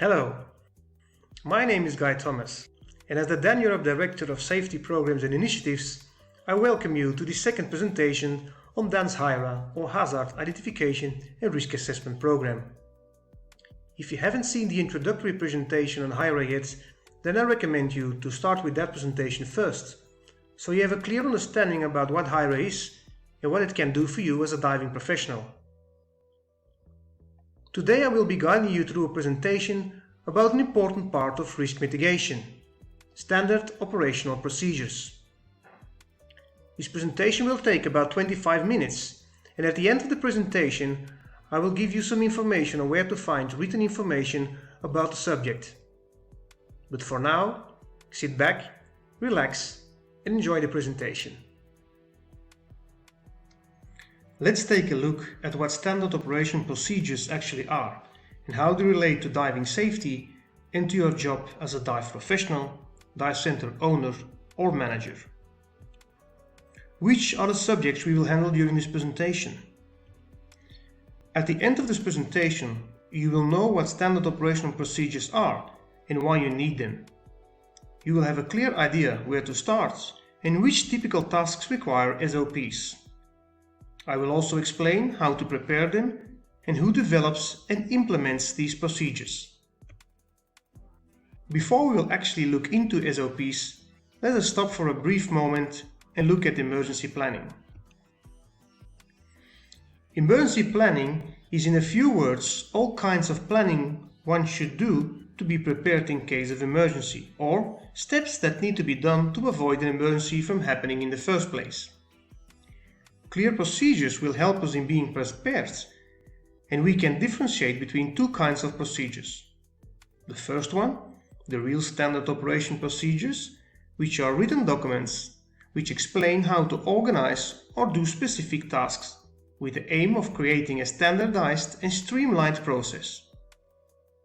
Hello, my name is Guy Thomas, and as the Dan Europe Director of Safety Programs and Initiatives, I welcome you to the second presentation on Dan's HIRA, or Hazard Identification and Risk Assessment Program. If you haven't seen the introductory presentation on HIRA yet, then I recommend you to start with that presentation first, so you have a clear understanding about what HIRA is and what it can do for you as a diving professional. Today I will be guiding you through a presentation about an important part of risk mitigation, standard operational procedures. This presentation will take about 25 minutes, and at the end of the presentation I will give you some information on where to find written information about the subject. But for now, sit back, relax and enjoy the presentation. Let's take a look at what standard operation procedures actually are and how they relate to diving safety and to your job as a dive professional, dive center owner or manager. Which are the subjects we will handle during this presentation? At the end of this presentation, you will know what standard operational procedures are and why you need them. You will have a clear idea where to start and which typical tasks require SOPs. I will also explain how to prepare them and who develops and implements these procedures. Before we will actually look into SOPs, let us stop for a brief moment and look at emergency planning. Emergency planning is, in a few words, all kinds of planning one should do to be prepared in case of emergency, or steps that need to be done to avoid an emergency from happening in the first place. Clear procedures will help us in being prepared, and we can differentiate between two kinds of procedures. The first one, the real standard operation procedures, which are written documents which explain how to organize or do specific tasks, with the aim of creating a standardized and streamlined process.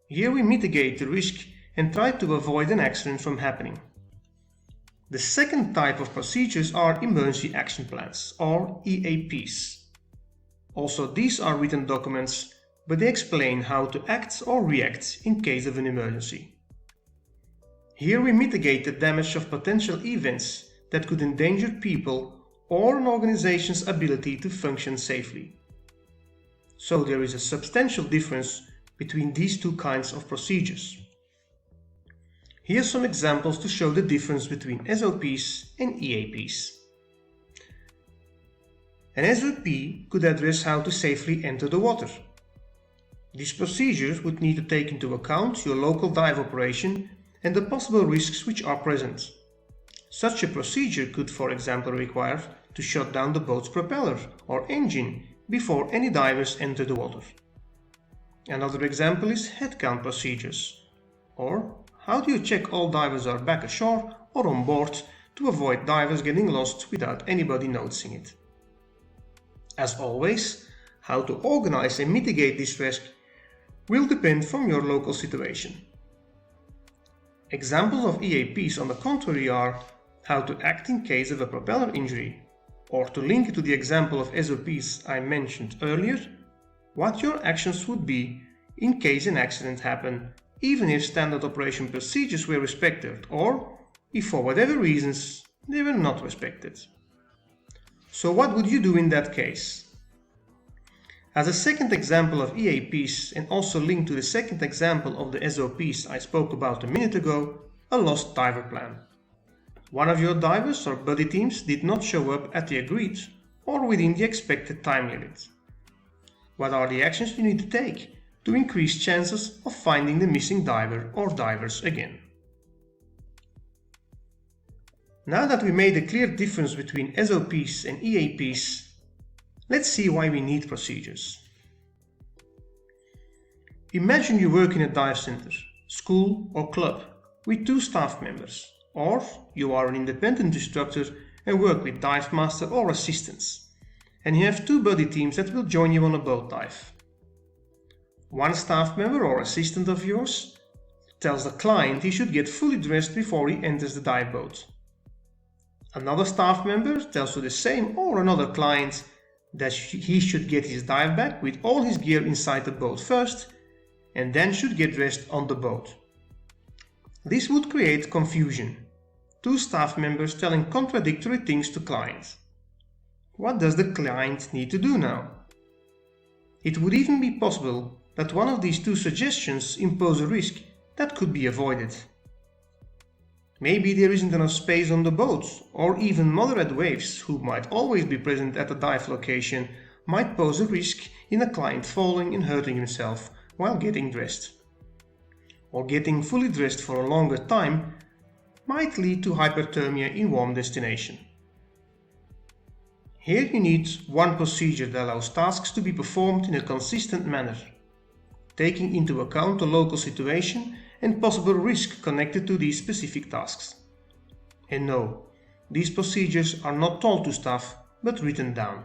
Here we mitigate the risk and try to avoid an accident from happening. The second type of procedures are emergency action plans, or EAPs. Also, these are written documents, but they explain how to act or react in case of an emergency. Here we mitigate the damage of potential events that could endanger people or an organization's ability to function safely. So there is a substantial difference between these two kinds of procedures. Here are some examples to show the difference between SOPs and EAPs. An SOP could address how to safely enter the water. These procedures would need to take into account your local dive operation and the possible risks which are present. Such a procedure could, for example, require to shut down the boat's propeller or engine before any divers enter the water. Another example is headcount procedures, or how do you check all divers are back ashore or on board to avoid divers getting lost without anybody noticing it? As always, how to organize and mitigate this risk will depend from your local situation. Examples of EAPs, on the contrary, are how to act in case of a propeller injury, or to link it to the example of SOPs I mentioned earlier, what your actions would be in case an accident happened, even if standard operation procedures were respected, or if for whatever reasons they were not respected. So what would you do in that case? As a second example of EAPs, and also linked to the second example of the SOPs I spoke about a minute ago, a lost diver plan. One of your divers or buddy teams did not show up at the agreed or within the expected time limit. What are the actions you need to take to increase chances of finding the missing diver or divers again? Now that we made a clear difference between SOPs and EAPs, let's see why we need procedures. Imagine you work in a dive center, school or club with 2 staff members, or you are an independent instructor and work with dive master or assistants, and you have 2 buddy teams that will join you on a boat dive. One staff member or assistant of yours tells the client he should get fully dressed before he enters the dive boat. Another staff member tells to the same or another client that he should get his dive bag with all his gear inside the boat first, and then should get dressed on the boat. This would create confusion. Two staff members telling contradictory things to clients. What does the client need to do now? It would even be possible that one of these two suggestions impose a risk that could be avoided. Maybe there isn't enough space on the boat, or even moderate waves, who might always be present at the dive location, might pose a risk in a client falling and hurting himself while getting dressed. Or getting fully dressed for a longer time might lead to hyperthermia in warm destination. Here you need one procedure that allows tasks to be performed in a consistent manner, taking into account the local situation and possible risk connected to these specific tasks. And no, these procedures are not told to staff but written down.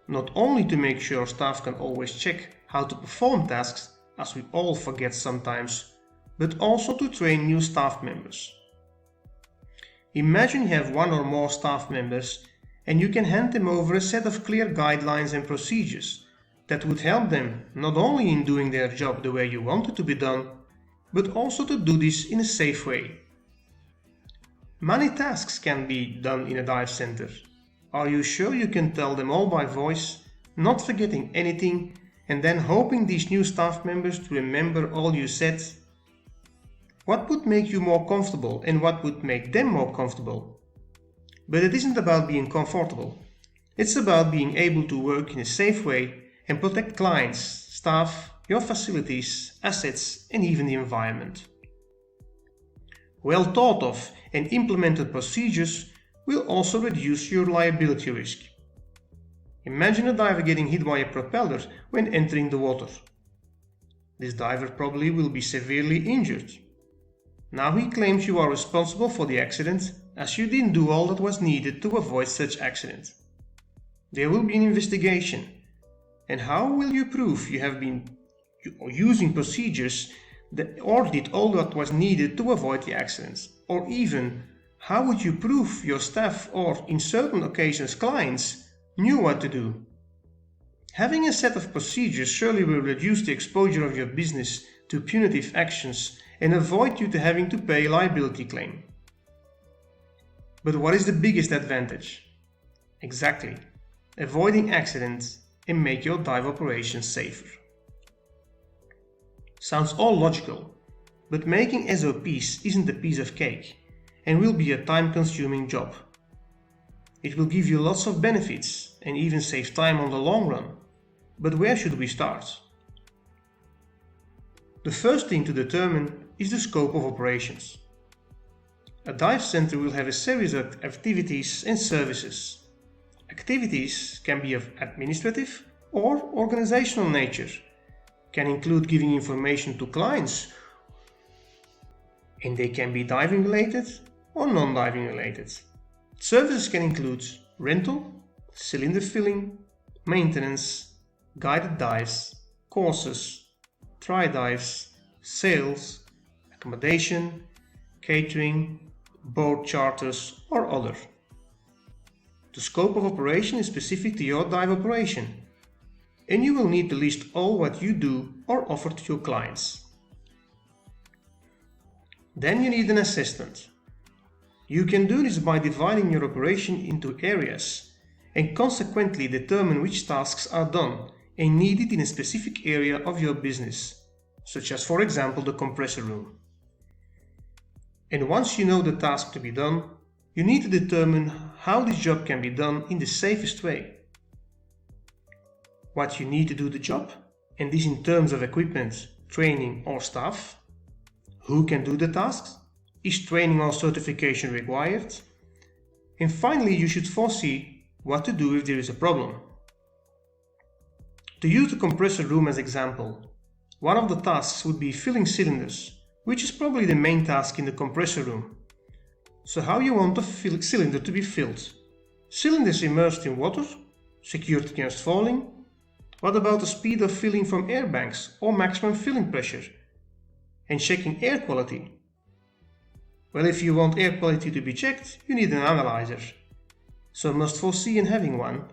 Not only to make sure staff can always check how to perform tasks, as we all forget sometimes, but also to train new staff members. Imagine you have one or more staff members and you can hand them over a set of clear guidelines and procedures that would help them not only in doing their job the way you want it to be done, but also to do this in a safe way. Many tasks can be done in a dive center. Are you sure you can tell them all by voice, not forgetting anything, and then hoping these new staff members to remember all you said? What would make you more comfortable and what would make them more comfortable? But it isn't about being comfortable. It's about being able to work in a safe way and protect clients, staff, your facilities, assets, and even the environment. Well thought of and implemented procedures will also reduce your liability risk. Imagine a diver getting hit by a propeller when entering the water. This diver probably will be severely injured. Now he claims you are responsible for the accident, as you didn't do all that was needed to avoid such accident. There will be an investigation. And how will you prove you have been using procedures or did all that was needed to avoid the accidents? Or even, how would you prove your staff or, in certain occasions, clients knew what to do? Having a set of procedures surely will reduce the exposure of your business to punitive actions and avoid you to having to pay a liability claim. But what is the biggest advantage? Exactly, avoiding accidents and make your dive operations safer. Sounds all logical, but making SOPs isn't a piece of cake and will be a time-consuming job. It will give you lots of benefits and even save time on the long run. But where should we start? The first thing to determine is the scope of operations. A dive center will have a series of activities and services. Activities can be of administrative or organizational nature, can include giving information to clients, and they can be diving related or non-diving related. Services can include rental, cylinder filling, maintenance, guided dives, courses, dry dives, sales, accommodation, catering, boat charters, or other. The scope of operation is specific to your dive operation, and you will need to list all what you do or offer to your clients. Then you need an assessment. You can do this by dividing your operation into areas and consequently determine which tasks are done and needed in a specific area of your business, such as, for example, the compressor room. And once you know the task to be done, you need to determine how this job can be done in the safest way. What you need to do the job, and this in terms of equipment, training or staff. Who can do the tasks? Is training or certification required? And finally, you should foresee what to do if there is a problem. To use the compressor room as example, one of the tasks would be filling cylinders, which is probably the main task in the compressor room. So how you want the cylinder to be filled? Cylinders immersed in water, secured against falling? What about the speed of filling from air banks or maximum filling pressure? And checking air quality? Well, if you want air quality to be checked, you need an analyzer. So must foresee in having one,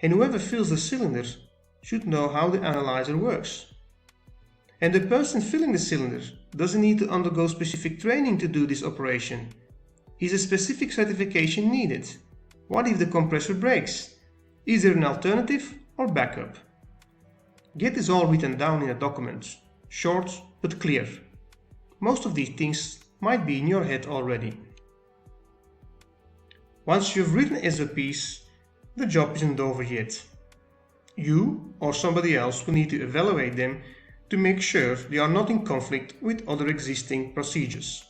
and whoever fills the cylinder should know how the analyzer works. And the person filling the cylinder doesn't need to undergo specific training to do this operation. Is a specific certification needed? What if the compressor breaks? Is there an alternative or backup? Get this all written down in a document, short but clear. Most of these things might be in your head already. Once you've written SOPs, the job isn't over yet. You or somebody else will need to evaluate them to make sure they are not in conflict with other existing procedures.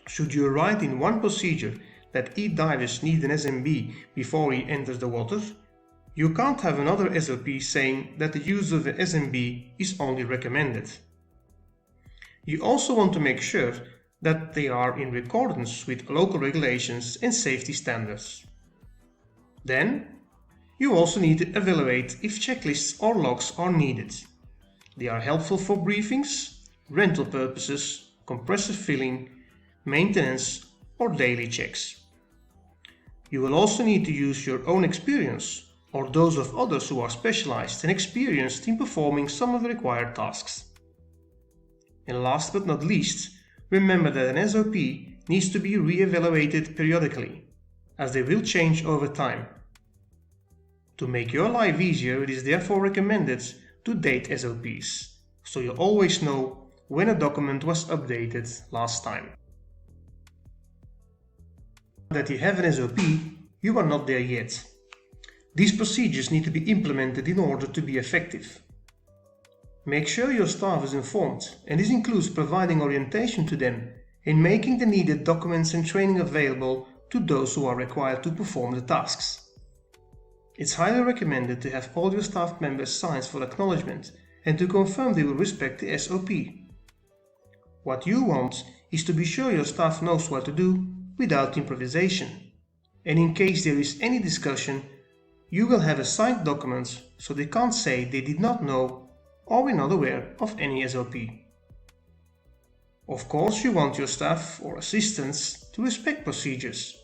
Should you write in one procedure that each divers need an SMB before he enters the water, you can't have another SOP saying that the use of an SMB is only recommended. You also want to make sure that they are in accordance with local regulations and safety standards. Then, you also need to evaluate if checklists or logs are needed. They are helpful for briefings, rental purposes, compressor filling, maintenance, or daily checks. You will also need to use your own experience or those of others who are specialized and experienced in performing some of the required tasks. And last but not least, remember that an SOP needs to be re-evaluated periodically, as they will change over time. To make your life easier, it is therefore recommended to date SOPs, so you always know when a document was updated last time. Now that you have an SOP, you are not there yet. These procedures need to be implemented in order to be effective. Make sure your staff is informed, and this includes providing orientation to them and making the needed documents and training available to those who are required to perform the tasks. It's highly recommended to have all your staff members sign for acknowledgement and to confirm they will respect the SOP. What you want is to be sure your staff knows what to do without improvisation. And in case there is any discussion, you will have a signed document so they can't say they did not know or were not aware of any SOP. Of course, you want your staff or assistants to respect procedures.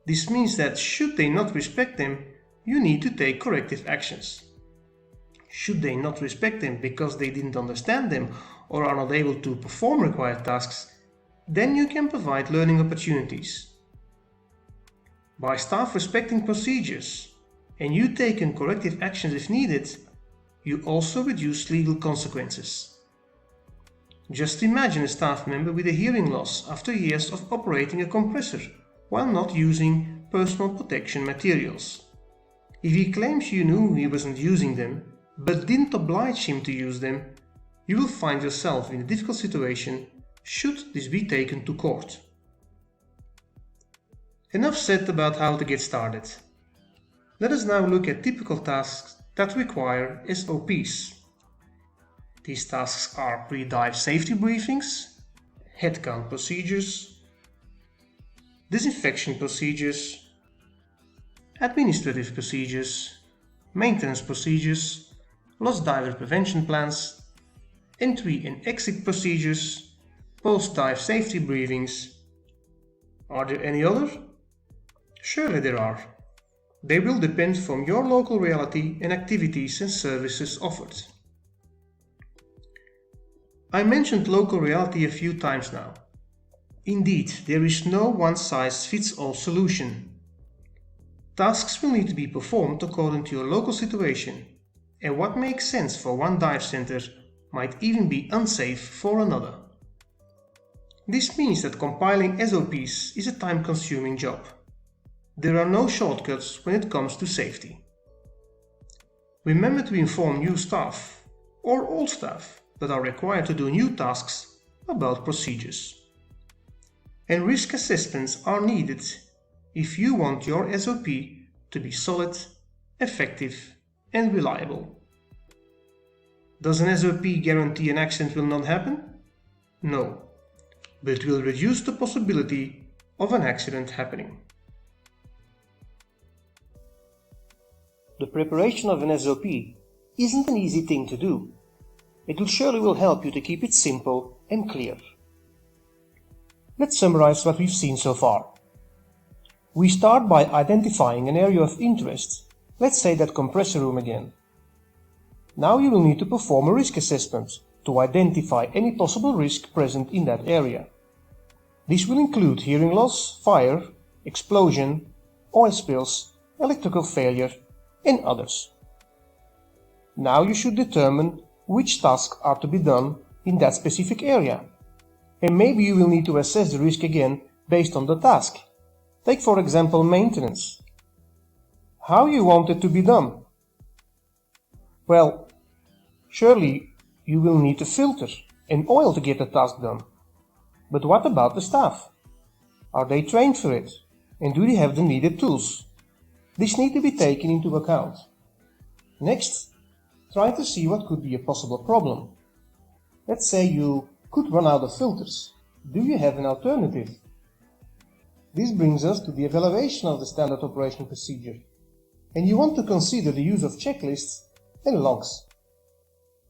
This means that should they not respect them, you need to take corrective actions. Should they not respect them because they didn't understand them or are not able to perform required tasks, then you can provide learning opportunities. By staff respecting procedures and you taking corrective actions if needed, you also reduce legal consequences. Just imagine a staff member with a hearing loss after years of operating a compressor while not using personal protection materials. If he claims you knew he wasn't using them, but didn't oblige him to use them, you will find yourself in a difficult situation should this be taken to court. Enough said about how to get started. Let us now look at typical tasks that require SOPs. These tasks are pre-dive safety briefings, head count procedures, disinfection procedures, administrative procedures, maintenance procedures, lost diver prevention plans, entry and exit procedures, post-dive safety briefings. Are there any others? Surely there are. They will depend from your local reality and activities and services offered. I mentioned local reality a few times now. Indeed, there is no one-size-fits-all solution. Tasks will need to be performed according to your local situation, and what makes sense for one dive center might even be unsafe for another. This means that compiling SOPs is a time-consuming job. There are no shortcuts when it comes to safety. Remember to inform new staff or old staff that are required to do new tasks about procedures. And risk assessments are needed if you want your SOP to be solid, effective, and reliable. Does an SOP guarantee an accident will not happen? No, but it will reduce the possibility of an accident happening. The preparation of an SOP isn't an easy thing to do. It surely will help you to keep it simple and clear. Let's summarize what we've seen so far. We start by identifying an area of interest, let's say that compressor room again. Now you will need to perform a risk assessment to identify any possible risk present in that area. This will include hearing loss, fire, explosion, oil spills, electrical failure, and others. Now you should determine which tasks are to be done in that specific area. And maybe you will need to assess the risk again based on the task. Take for example maintenance. How you want it to be done? Well, surely you will need a filter and oil to get the task done. But what about the staff? Are they trained for it? And do they have the needed tools? This needs to be taken into account. Next, try to see what could be a possible problem. Let's say you could run out of filters. Do you have an alternative? This brings us to the evaluation of the standard operation procedure. And you want to consider the use of checklists and logs.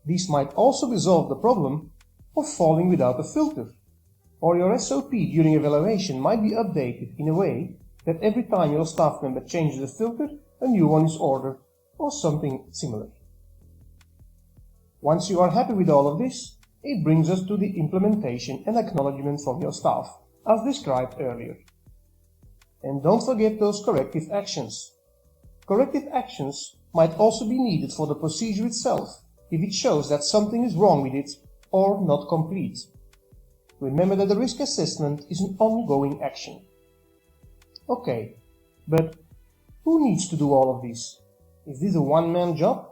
These might also resolve the problem of falling without a filter. Or your SOP during evaluation might be updated in a way that every time your staff member changes a filter, a new one is ordered, or something similar. Once you are happy with all of this, it brings us to the implementation and acknowledgement from your staff, as described earlier. And don't forget those corrective actions. Corrective actions might also be needed for the procedure itself, if it shows that something is wrong with it or not complete. Remember that the risk assessment is an ongoing action. Okay, but who needs to do all of this? Is this a one-man job?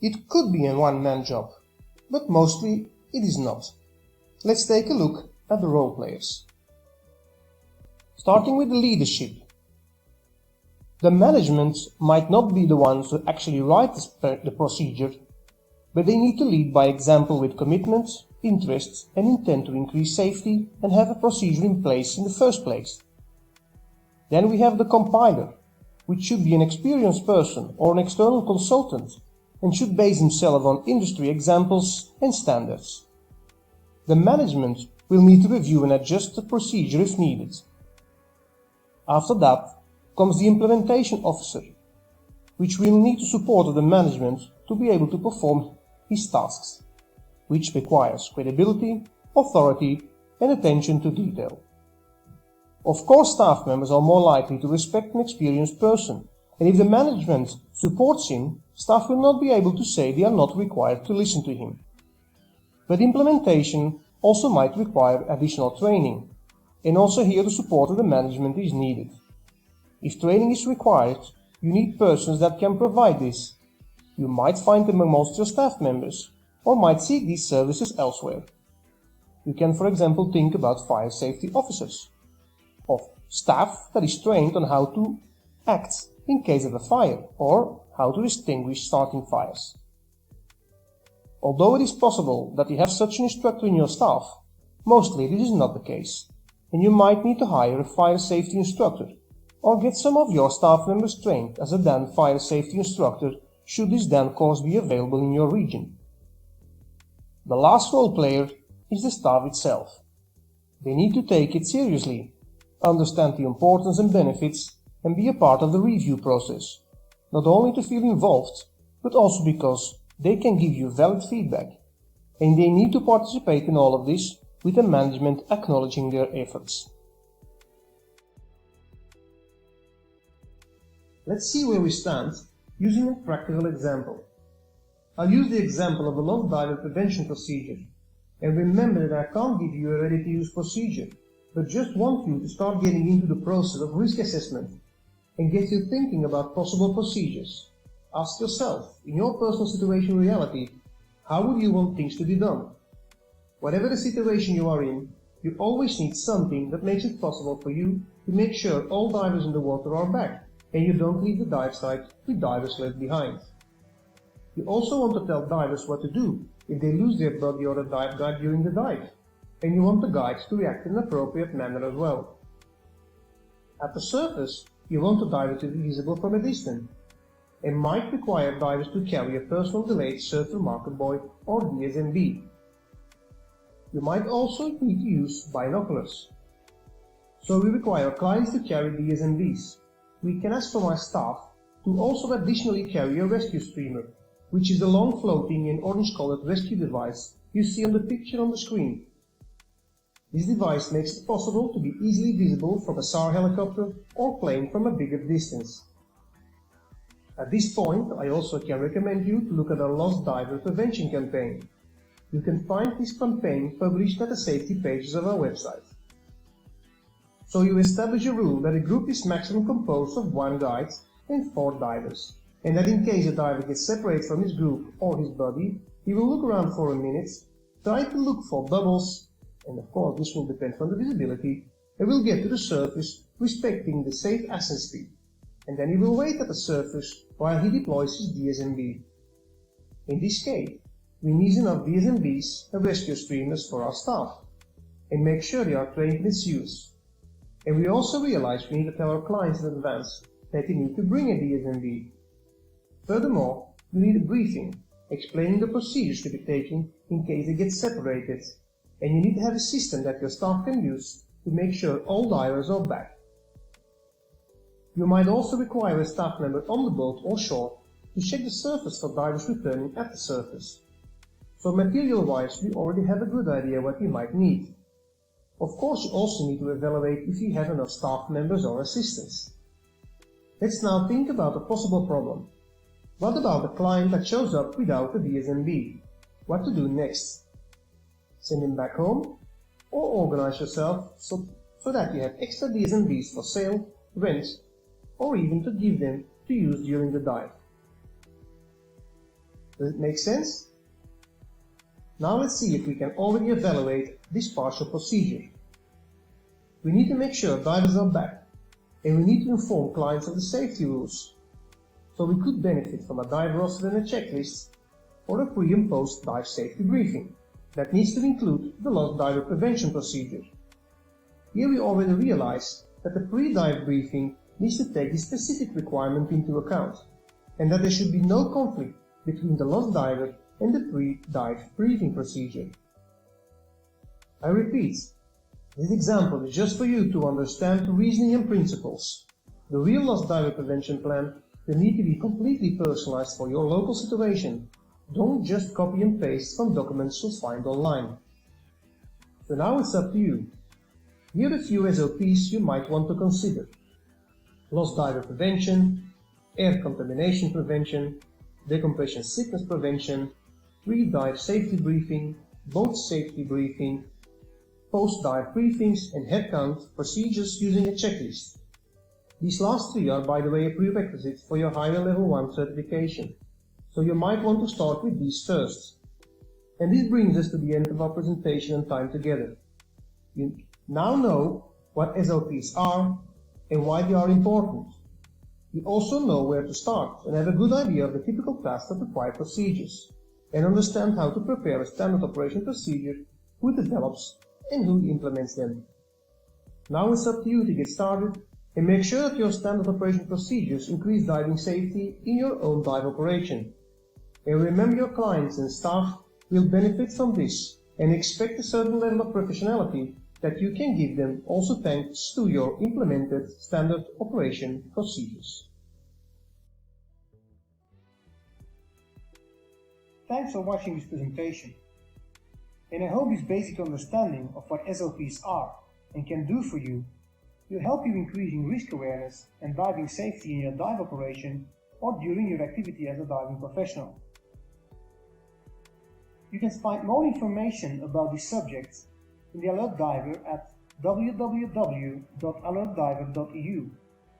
It could be a one-man job, but mostly it is not. Let's take a look at the role players. Starting with the leadership. The management might not be the ones who actually write the procedure, but they need to lead by example with commitment, interest and intent to increase safety and have a procedure in place in the first place. Then we have the compiler, which should be an experienced person or an external consultant and should base himself on industry examples and standards. The management will need to review and adjust the procedure if needed. After that comes the implementation officer, which will need to support the management to be able to perform his tasks, which requires credibility, authority and attention to detail. Of course, staff members are more likely to respect an experienced person, and if the management supports him, staff will not be able to say they are not required to listen to him. But implementation also might require additional training, and also here the support of the management is needed. If training is required, you need persons that can provide this. You might find them amongst your staff members, or might seek these services elsewhere. You can, for example, think about fire safety officers, of staff that is trained on how to act in case of a fire, or how to extinguish starting fires. Although it is possible that you have such an instructor in your staff, mostly this is not the case, and you might need to hire a fire safety instructor, or get some of your staff members trained as a DAN fire safety instructor should this DAN course be available in your region. The last role player is the staff itself. They need to take it seriously, understand the importance and benefits, and be a part of the review process, not only to feel involved, but also because they can give you valid feedback, and they need to participate in all of this with the management acknowledging their efforts. Let's see where we stand using a practical example. I'll use the example of a log diver prevention procedure, and remember that I can't give you a ready-to-use procedure, but just want you to start getting into the process of risk assessment and get you thinking about possible procedures. Ask yourself, in your personal situation reality, how would you want things to be done? Whatever the situation you are in, you always need something that makes it possible for you to make sure all divers in the water are back, and you don't leave the dive site with divers left behind. You also want to tell divers what to do if they lose their buddy or a dive guide during the dive, and you want the guides to react in an appropriate manner as well. At the surface, you want the diver to be visible from a distance, and might require divers to carry a personal delayed surfer marker buoy or DSMB. You might also need to use binoculars. So we require clients to carry DSMBs. We can ask from our staff to also additionally carry a rescue streamer, which is the long floating and orange-colored rescue device you see on the picture on the screen. This device makes it possible to be easily visible from a SAR helicopter or plane from a bigger distance. At this point, I also can recommend you to look at our Lost Diver Prevention campaign. You can find this campaign published at the safety pages of our website. So you establish a rule that a group is maximum composed of 1 guide and 4 divers, and that in case a diver gets separated from his group or his buddy, he will look around for a minute, try to look for bubbles, and of course this will depend on the visibility, and will get to the surface respecting the safe ascent speed, and then he will wait at the surface while he deploys his DSMB. In this case, we need enough DSMBs and rescue streamers for our staff, and make sure they are trained in its use. And we also realize we need to tell our clients in advance that they need to bring a DSMB. Furthermore, we need a briefing explaining the procedures to be taken in case they get separated, and you need to have a system that your staff can use to make sure all divers are back. You might also require a staff member on the boat or shore to check the surface for divers returning at the surface. So material-wise, we already have a good idea what we might need. Of course, you also need to evaluate if you have enough staff members or assistants. Let's now think about a possible problem. What about the client that shows up without a DSMB? What to do next? Send him back home? Or organize yourself so that you have extra DSMBs for sale, rent, or even to give them to use during the dive? Does it make sense? Now let's see if we can already evaluate this partial procedure. We need to make sure divers are back, and we need to inform clients of the safety rules. So we could benefit from a dive roster and a checklist, or a pre- and post-dive safety briefing that needs to include the Lost Diver Prevention procedure. Here we already realize that the pre-dive briefing needs to take this specific requirement into account, and that there should be no conflict between the lost diver and the pre-dive briefing procedure. I repeat, this example is just for you to understand the reasoning and principles. The real lost diver prevention plan will need to be completely personalized for your local situation. Don't just copy and paste from documents you'll find online. So now it's up to you. Here are a few SOPs you might want to consider: lost diver prevention, air contamination prevention, decompression sickness prevention, pre-dive safety briefing, boat safety briefing, post-dive briefings, and headcount procedures using a checklist. These last 3 are, by the way, a prerequisite for your higher level 1 certification, so you might want to start with these first. And this brings us to the end of our presentation and time together. You now know what SOPs are and why they are important. You also know where to start and have a good idea of the typical tasks that require procedures, and understand how to prepare a standard operation procedure, who develops and who implements them. Now it's up to you to get started and make sure that your standard operation procedures increase diving safety in your own dive operation. And remember, your clients and staff will benefit from this and expect a certain level of professionality that you can give them also thanks to your implemented standard operation procedures. Thanks for watching this presentation, and I hope this basic understanding of what SOPs are and can do for you will help you increasing risk awareness and diving safety in your dive operation or during your activity as a diving professional. You can find more information about this subject in the Alert Diver at www.alertdiver.eu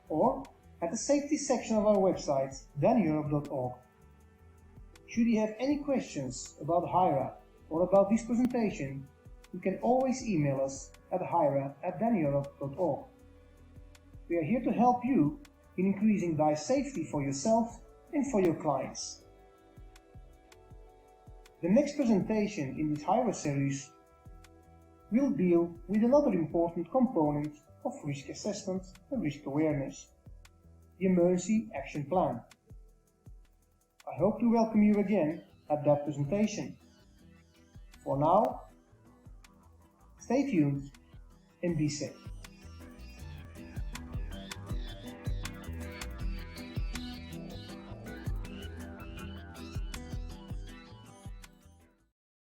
or at the safety section of our website, daneurope.org. Should you have any questions about HIRA or about this presentation, you can always email us at hira@daneurope.org. We are here to help you in increasing dive safety for yourself and for your clients. The next presentation in this HIRA series will deal with another important component of risk assessment and risk awareness, the Emergency Action Plan. I hope to welcome you again at that presentation. For now, stay tuned and be safe.